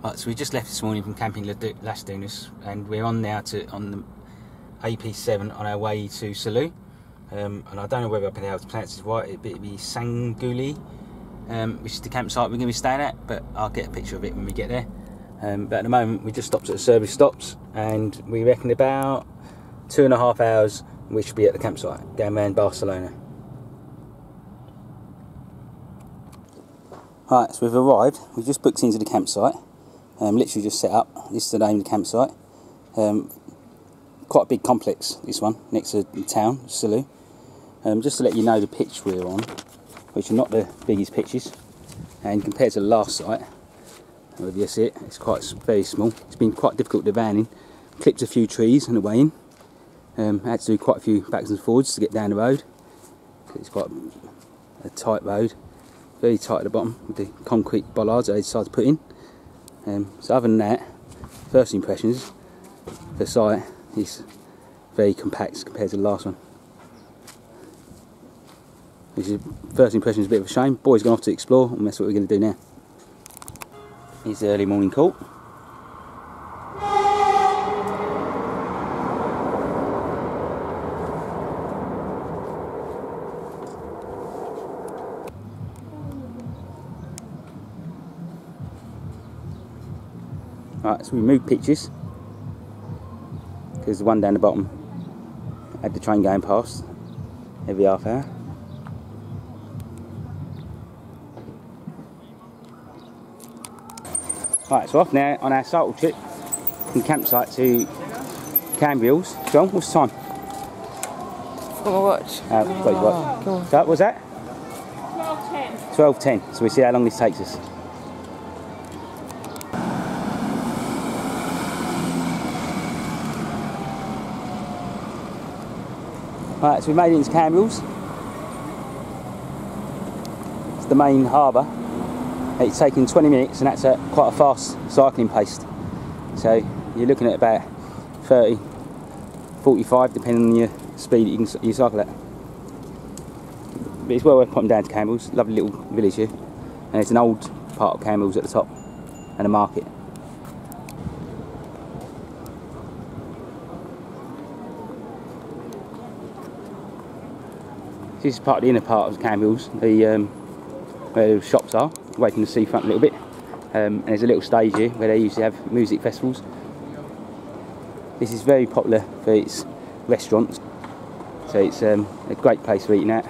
Right, so we just left this morning from camping Las Dunas, and we're on now on the AP7 on our way to Salou. And I don't know whether I've been able to pronounce this right. It'd be Sanguli, which is the campsite we're going to be staying at, but I'll get a picture of it when we get there. But at the moment we just stopped at the service stops, and we reckon about 2.5 hours we should be at the campsite going around Barcelona. Right, so we've arrived. We've just booked into the campsite. Literally just set up. This is the name of the campsite. Quite a big complex, this one, next to the town, Salou. Just to let you know the pitch we're on, which are not the biggest pitches, and compared to the last site, whether you see it, it's very small. It's been quite difficult to van in. Clipped a few trees on the way in. Had to do quite a few backs and forwards to get down the road. It's quite a tight road, very tight at the bottom with the concrete bollards that they decided to put in. So other than that, first impressions, the site is very compact compared to the last one. First impression is a bit of a shame. Boys gone off to explore, and that's what we're going to do now. Here's the early morning call. Right, so we moved pitches because the one down the bottom had the train going past every half hour. Right, so off now on our cycle trip from campsite to Cambriels. John, what's the time? Got my watch. Got your watch. Go on. So what was that? 12:10. 12:10. So we see how long this takes us. Right, so we made it into Cambriels. It's the main harbour. It's taken 20 minutes, and that's at quite a fast cycling pace. So you're looking at about 30, 45, depending on your speed that you cycle at. But it's well worth popping down to Cambriels. Lovely little village here, and it's an old part of Cambriels at the top, and a market. This is part of the inner part of Cambriels, where the shops are, away from the seafront a little bit. And there's a little stage here where they usually have music festivals. This is very popular for its restaurants, so it's a great place for eating out.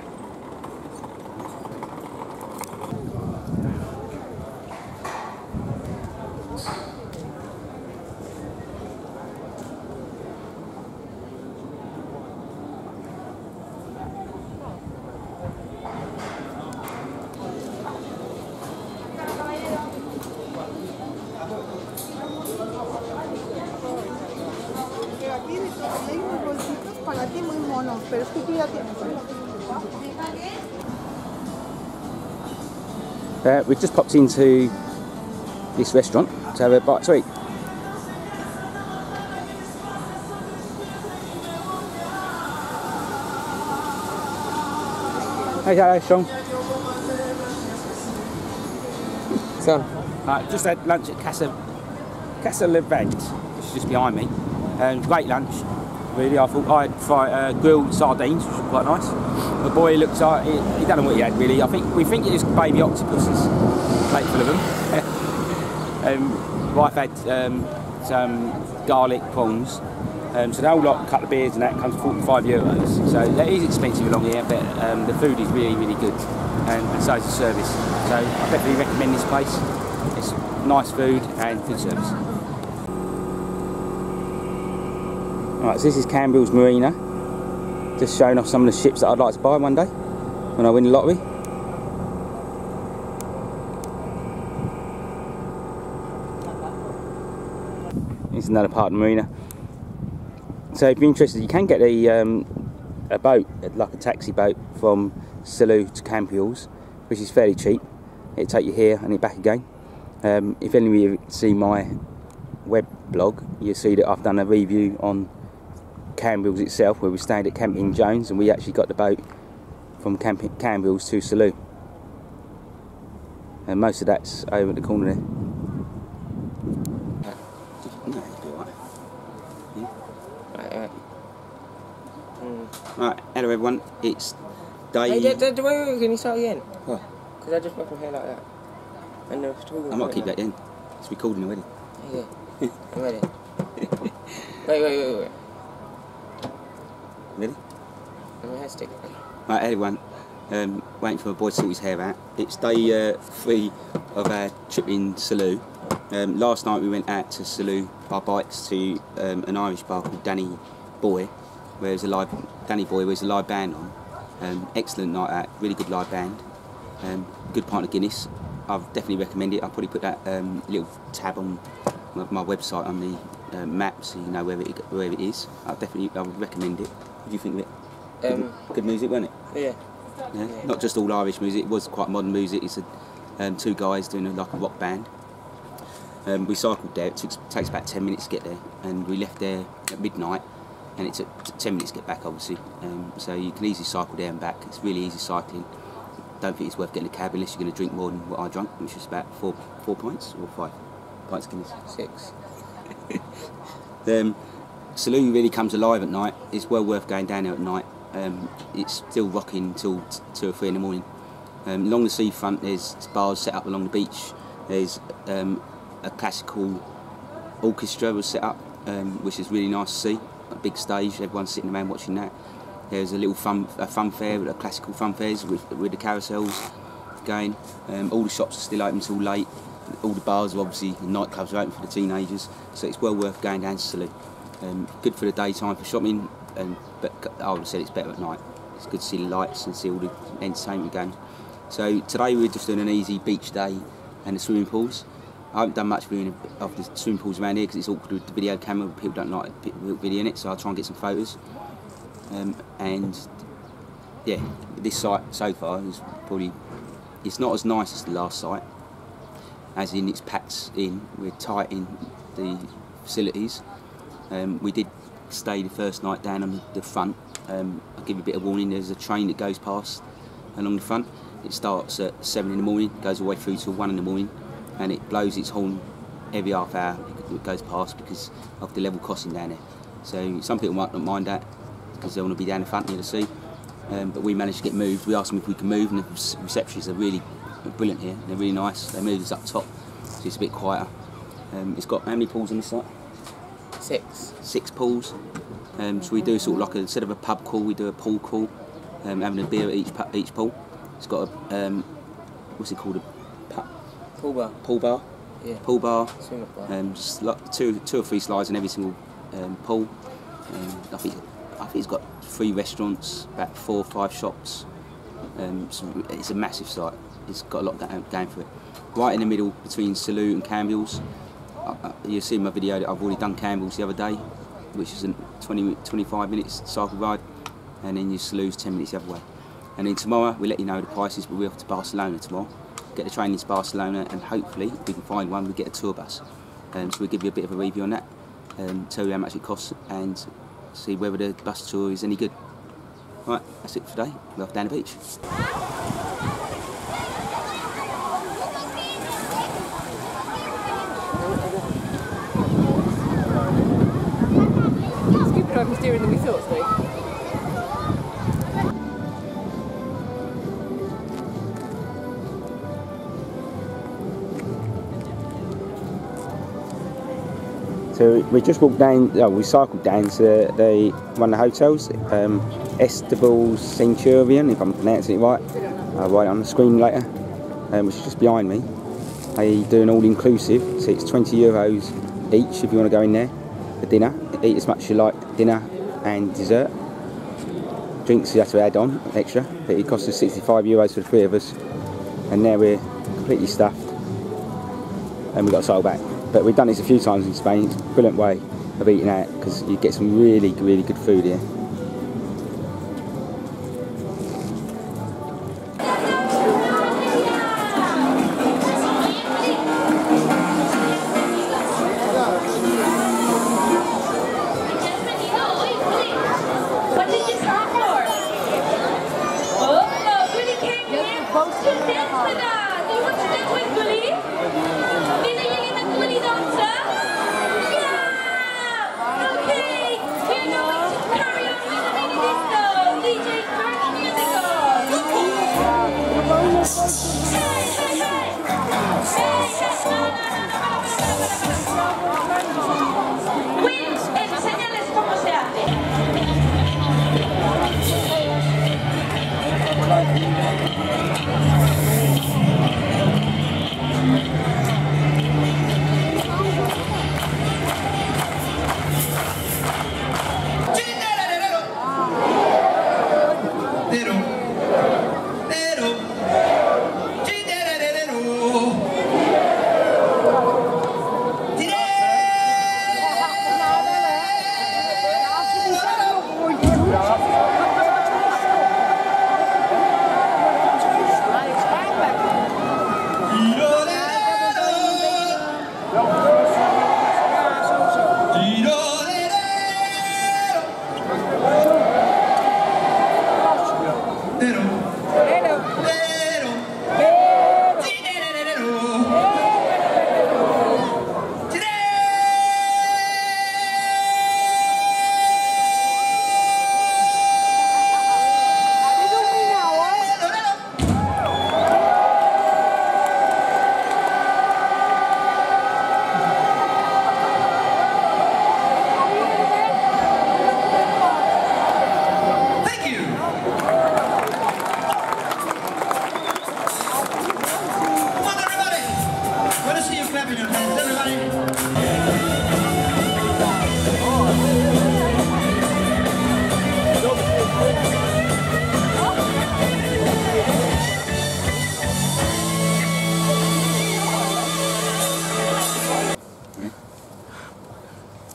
We've just popped into this restaurant to have a bite to eat. Hey, Sean. Son. Just had lunch at Casa Levant, which is just behind me. Great lunch, really. I thought I had grilled sardines, which were quite nice. The boy looks like he don't know what he had really. We think it was baby octopuses, plate full of them. Wife had some garlic prawns. So the whole lot, a couple of beers and that, comes €45. So that is expensive along here, but the food is really, really good, and so is the service. So I definitely recommend this place. It's nice food and good service. Right, so this is Cambriels Marina. Just showing off some of the ships that I'd like to buy one day when I win the lottery. This is another part of the marina. So if you're interested, you can get a boat, like a taxi boat from Salou to Cambriels, which is fairly cheap. It'll take you here and back again. If any of you see my web blog, you'll see that I've done a review on Cambriels itself, where we stayed at Camping Jones, and we actually got the boat from Cambriels to Salou. And most of that's over at the corner there. Right, hello everyone, it's day... Hey, wait, can you start again? What? Because I just fucking hair like that. And they're talking. I might keep that in. It's recording already. Yeah. I'm ready. Wait. Ready? I'm a hair stick. Right, everyone, waiting for my boy to sort his hair out. It's day 3 of our trip in Salou. Last night we went out to Salou by bikes to an Irish bar called Danny Boy, where there's a live band on. Excellent night out, really good live band. Good pint of Guinness. I've definitely recommend it. I'll probably put that little tab on my website on the map so you know where it is. I would recommend it. What do you think of it? Good music, wasn't it? Yeah. Not just all Irish music. It was quite modern music. It's two guys doing like a rock band. We cycled there. It takes about 10 minutes to get there, and we left there at midnight, and it took 10 minutes to get back, obviously. So you can easily cycle there and back. It's really easy cycling. Don't think it's worth getting a cab unless you're going to drink more than what I drank, which was about 4 pints or 5 pints of Guinness. 6. Salou really comes alive at night. It's well worth going down there at night. It's still rocking until 2 or 3 in the morning. Along the seafront there's bars set up along the beach. There's a classical orchestra was set up, which is really nice to see. A big stage, everyone's sitting around watching that. There's a little fun fair, a classical fun fairs with the carousels going. All the shops are still open until late. All the bars, obviously, the nightclubs are open for the teenagers, so it's well worth going down to Salou. Good for the daytime for shopping, but I would have said it's better at night. It's good to see the lights and see all the entertainment going. So today we're just doing an easy beach day and the swimming pools. I haven't done much viewing of the swimming pools around here because it's awkward with the video camera. People don't like video in it, so I'll try and get some photos. And yeah, this site so far is it's not as nice as the last site, as in it's packed in, we're tight in the facilities. We did stay the first night down on the front. I'll give you a bit of warning, there's a train that goes past along the front. It starts at 7 in the morning, goes all the way through till 1 in the morning, and it blows its horn every half hour it goes past because of the level crossing down there. So some people might not mind that because they want to be down the front near the sea, but we managed to get moved. We asked them if we could move, and the receptionists are really brilliant here. They're really nice. They moved us up top, so it's a bit quieter. It's got how many pools on this site? 6. 6 pools. So we do sort of like instead of a pub crawl, we do a pool crawl, having a beer at each pool. It's got a what's it called? Pool bar. Pool bar. Yeah. Pool bar. Swim up bar. Just like two or three slides in every single pool. I think it's got 3 restaurants, about 4 or 5 shops. So it's a massive site. It's got a lot going for it. Right in the middle between Salou and Campbell's. You'll see in my video that I've already done Campbell's the other day, which is a 25 minutes cycle ride, and then your Salou's 10 minutes the other way. And then tomorrow we'll let you know the prices, but we're off to Barcelona tomorrow. Get the train into Barcelona, and hopefully if we can find one, we'll get a tour bus. So we'll give you a bit of a review on that, tell you how much it costs, and see whether the bus tour is any good. Right, that's it for today. We're off down the beach. Stupid driving steering than we thought, so. So we just walked down, we cycled down to one of the hotels, Estabal Centurion, if I'm pronouncing it right. I'll write it on the screen later, which is just behind me. They do an all-inclusive, so it's €20 each if you want to go in there for dinner. Eat as much as you like, dinner and dessert. Drinks you have to add on extra, but it costs us €65 for the 3 of us. And now we're completely stuffed, and we've got to cycle back. But we've done this a few times in Spain. It's a brilliant way of eating out because you get some really, really good food here. What did you stop for? Oh, no, Gully came here to dance with us. Do you want to dance with Gully? Did you get a Gully dancer? Yeah! Okay, we're going to carry on.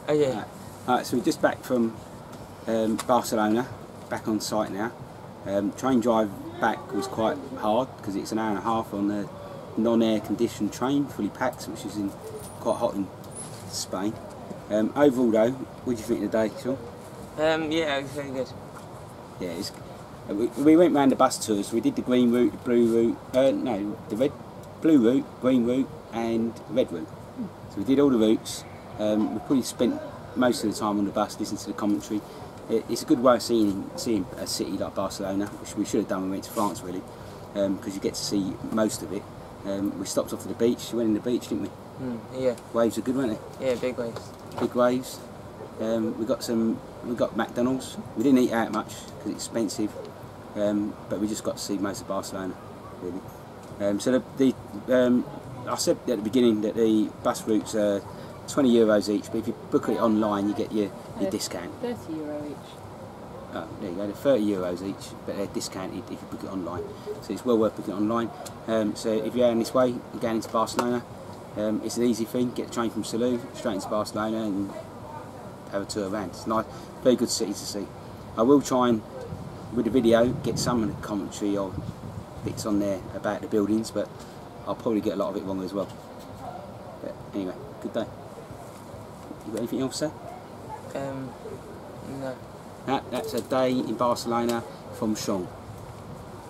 Oh yeah. Alright, so we're just back from Barcelona, back on site now. Train drive back was quite hard because it's an hour and a half on the non-air conditioned train, fully packed, which is quite hot in Spain. Overall though, what do you think of the day, Sean? Yeah, it was very good. Yeah, we went round the bus tours. We did the green route, the blue route, no, the blue route, green route and red route. So we did all the routes. We probably spent most of the time on the bus listening to the commentary. It's a good way of seeing a city like Barcelona, which we should have done when we went to France really, because you get to see most of it. We stopped off at the beach, we went in the beach, didn't we? Yeah. Waves are good, weren't they? Yeah, big waves. Big waves. We got McDonald's. We didn't eat out much because it's expensive, but we just got to see most of Barcelona really. So I said at the beginning that the bus routes are €20 each, but if you book it online you get your discount. €30 each. Oh, there you go, they're €30 each, but they're discounted if you book it online. So it's well worth booking it online. So if you're going this way, you're going into Barcelona, it's an easy thing. Get the train from Salou straight into Barcelona and have a tour around. It's nice, very good city to see. I will try and, with the video, get some of the commentary or bits on there about the buildings, but I'll probably get a lot of it wrong as well. But anyway, good day. You got anything else to say? No. That's a day in Barcelona from Sean.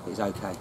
It's okay.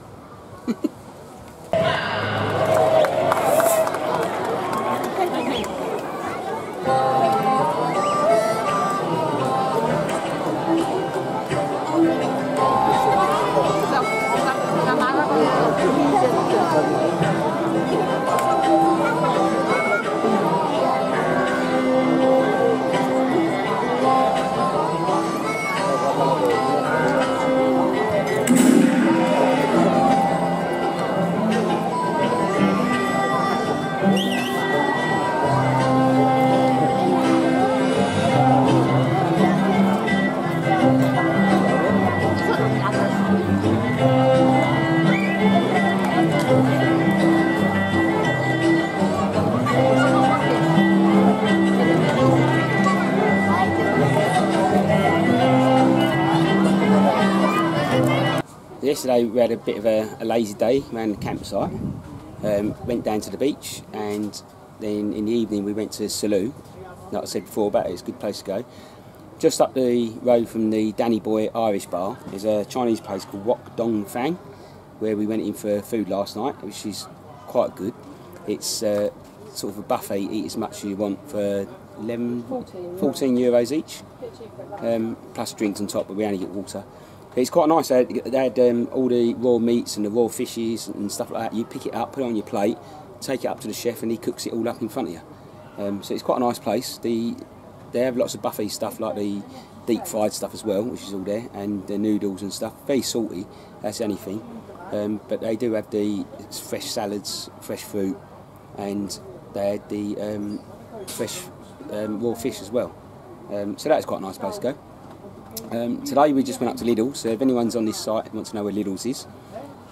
Yesterday we had a bit of a lazy day around the campsite. Went down to the beach, and then in the evening we went to Salou. Like I said before about it, it's a good place to go. Just up the road from the Danny Boy Irish Bar is a Chinese place called Wok Dong Fang, where we went in for food last night, which is quite good. It's sort of a buffet, eat as much as you want for 14 euros each, plus drinks on top, but we only get water. It's quite nice. They had all the raw meats and the raw fishes and stuff like that. You pick it up, put it on your plate, take it up to the chef, and he cooks it all up in front of you. So it's quite a nice place. They have lots of buffet stuff like the deep fried stuff as well, which is all there, and the noodles and stuff. Very salty, that's the only thing. But they do have the fresh salads, fresh fruit, and they had the fresh raw fish as well. So that's quite a nice place to go. Today we just went up to Lidl's, so if anyone's on this site and wants to know where Lidl's is,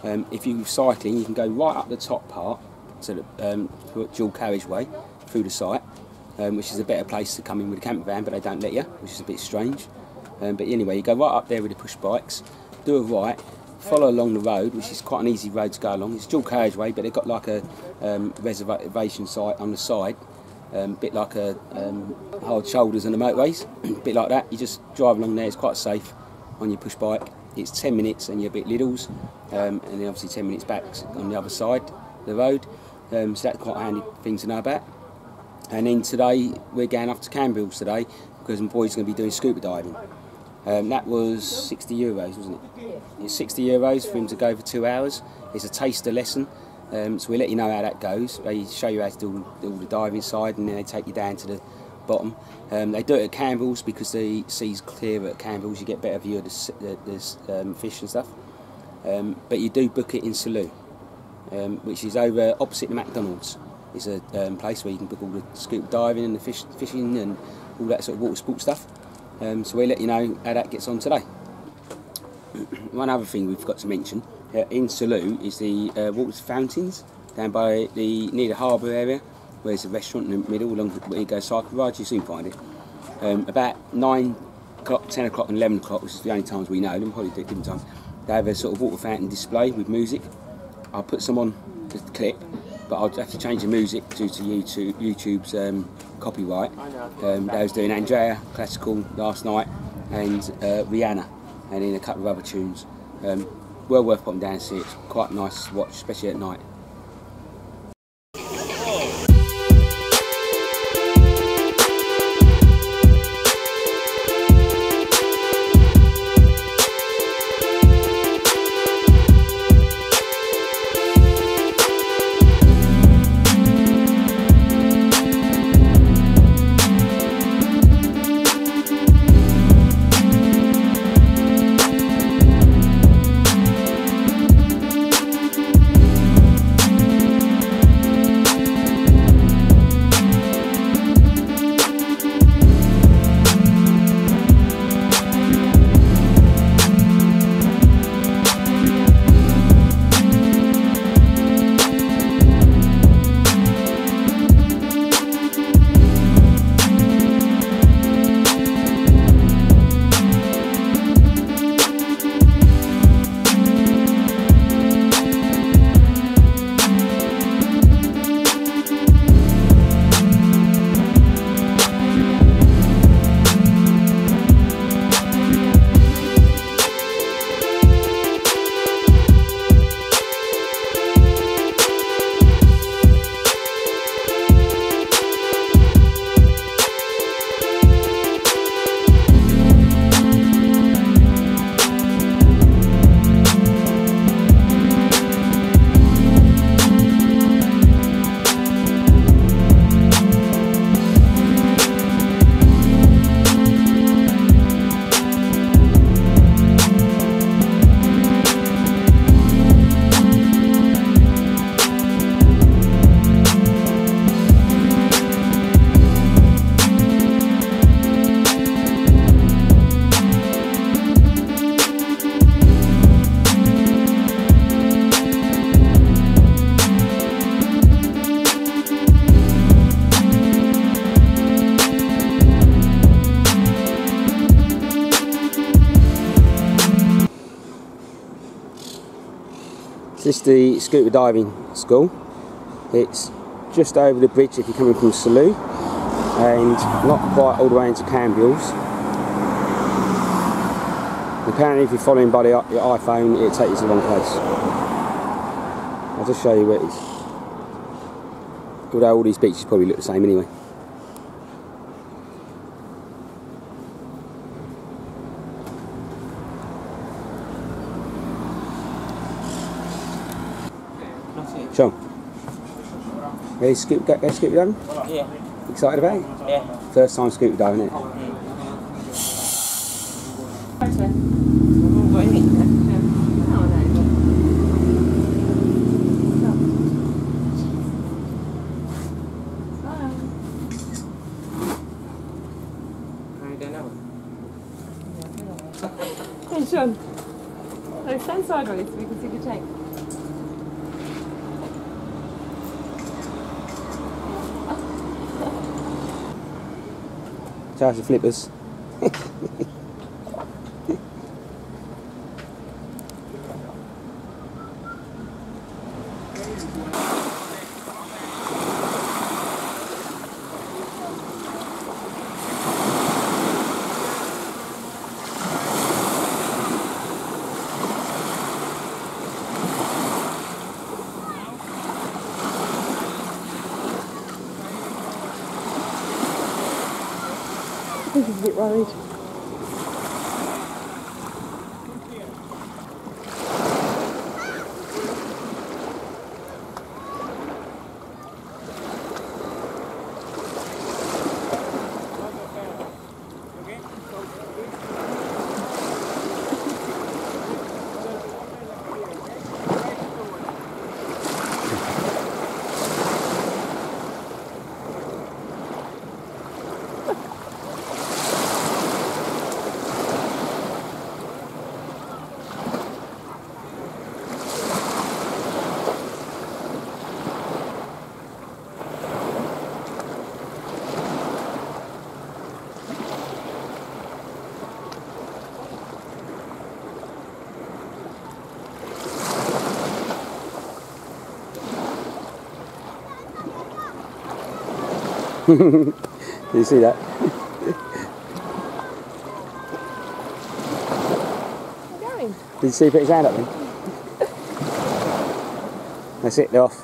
if you're cycling, you can go right up the top part to the dual carriageway through the site, which is a better place to come in with a camper van, but they don't let you, which is a bit strange. But anyway, you go right up there with the push bikes, do a right, follow along the road, which is quite an easy road to go along. It's dual carriageway, but they've got like a reservation site on the side, a bit like a hard shoulders on the motorways, a bit like that. You just drive along there, it's quite safe on your push bike. It's 10 minutes and you're a bit Lidl's, and then obviously 10 minutes back on the other side of the road. So that's quite a handy thing to know about. And then today we're going off to Cambrils today because my boy's going to be doing scuba diving. That was €60, wasn't it? It's €60 for him to go for 2 hours. It's a taster lesson, so we'll let you know how that goes. They show you how to do all the diving side, and then they take you down to the bottom. They do it at Cambrils because the sea's clear at Cambrils. You get a better view of the fish and stuff. But you do book it in Salou, which is over opposite the McDonald's. It's a place where you can book all the scuba diving and the fishing and all that sort of water sport stuff. So we'll let you know how that gets on today. One other thing we've got to mention in Salou is the water fountains down by near the harbour area, where there's a restaurant in the middle along where you go cycle ride. You soon find it. About 9 o'clock, 10 o'clock and 11 o'clock, which is the only times we know them, probably different times, they have a sort of water fountain display with music. I'll put some on the clip, but I'll have to change the music due to YouTube's copyright. They was doing Andrea Classical last night and Rihanna, and then a couple of other tunes. Well worth popping down and see. It's quite nice to watch, especially at night. This is the scuba diving school. It's just over the bridge if you're coming from Salou, and not quite all the way into Cambrils. Apparently if you're following by your iPhone, it'll take you to the wrong place. I'll just show you where it is. Although all these beaches probably look the same anyway. Sean, ready to scuba diving? Yeah. Excited about it? Yeah. First time scuba diving, isn't it? haven't got any. No, no. I don't know. Hey, Sean. No, stand sideways so we can see the tank. Charge the flippers. I think he's a bit worried. You see that? Going. Did you see if put his hand up then? That's it, they're off.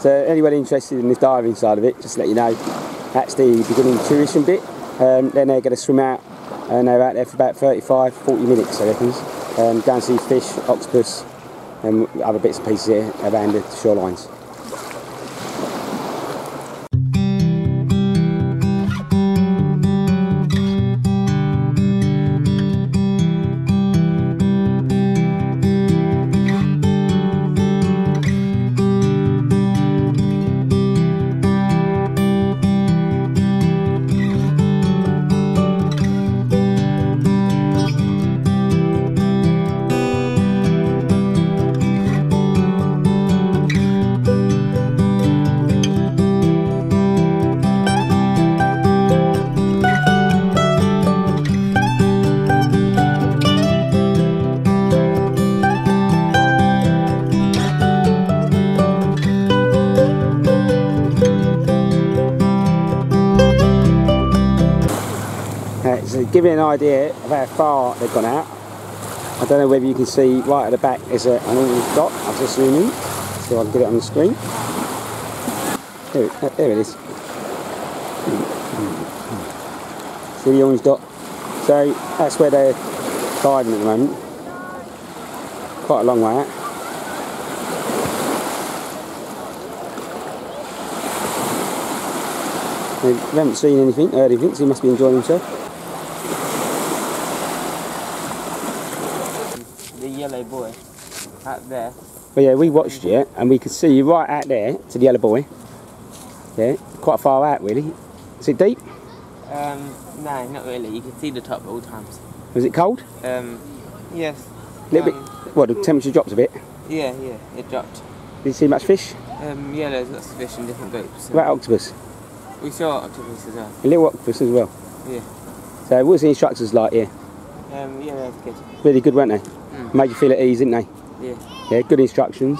So anybody interested in this diving side of it, just to let you know, that's the beginning tuition bit. Then they're going to swim out and they're out there for about 35-40 minutes, I reckon. Go and see fish, octopus and other bits and pieces here around the shorelines. So give you an idea of how far they've gone out. I don't know whether you can see right at the back is an orange dot. I'll just zoom in so I can get it on the screen. There it is. See the orange dot? So that's where they're diving at the moment. Quite a long way out. They haven't seen anything, heard anything, so he must be enjoying himself. The yellow boy out there. But yeah, we watched it and we could see right out there to the yellow buoy. Yeah, quite far out really. Is it deep? No, not really. You can see the top at all times. Was it cold? Yes. A little bit. What, the temperature dropped a bit? Yeah, it dropped. Did you see much fish? Yeah, there's lots of fish in different groups. What about octopus? We saw octopus as well. A little octopus as well? Yeah. So what was the instructors like here? Yeah, that's good. Really good, weren't they? Made you feel at ease, didn't they? Yeah. Yeah, good instructions.